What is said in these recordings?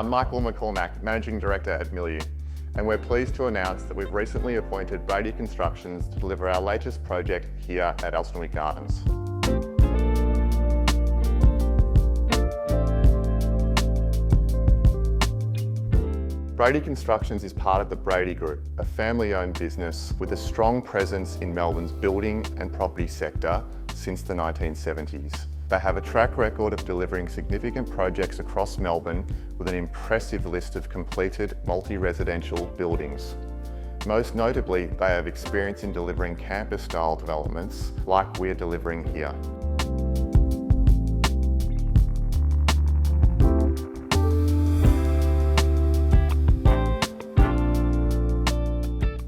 I'm Michael McCormack, Managing Director at Milieu, and we're pleased to announce that we've recently appointed Brady Constructions to deliver our latest project here at Elsternwick Gardens. Brady Constructions is part of the Brady Group, a family-owned business with a strong presence in Melbourne's building and property sector since the 1970s. They have a track record of delivering significant projects across Melbourne with an impressive list of completed multi-residential buildings. Most notably, they have experience in delivering campus-style developments like we're delivering here.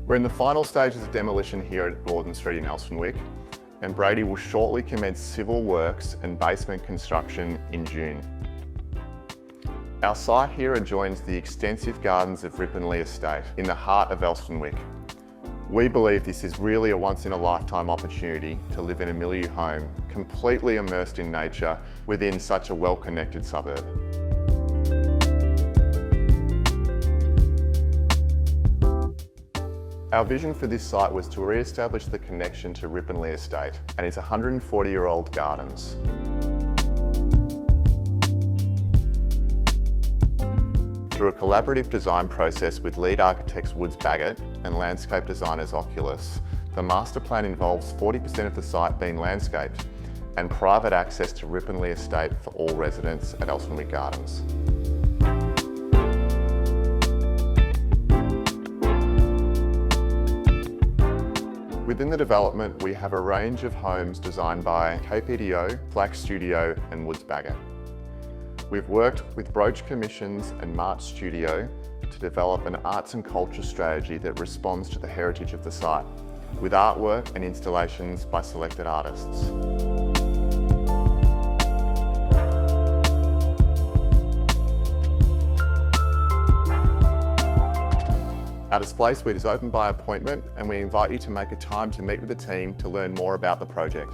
We're in the final stages of demolition here at Gordon Street in Elsternwick, and Brady will shortly commence civil works and basement construction in June. Our site here adjoins the extensive gardens of Rippon Lea Estate in the heart of Elsternwick. We believe this is really a once-in-a-lifetime opportunity to live in a Milieu home, completely immersed in nature within such a well-connected suburb. Our vision for this site was to re-establish the connection to Rippon Lea Estate and its 140-year-old gardens. Through a collaborative design process with lead architects Woods Bagot and landscape designers Oculus, the master plan involves 40% of the site being landscaped and private access to Rippon Lea Estate for all residents at Elsternwick Gardens. Within the development, we have a range of homes designed by KPDO, Flax Studio and Woods Bagot. We've worked with Broach Commissions and March Studio to develop an arts and culture strategy that responds to the heritage of the site, with artwork and installations by selected artists. Our display suite is open by appointment, and we invite you to make a time to meet with the team to learn more about the project.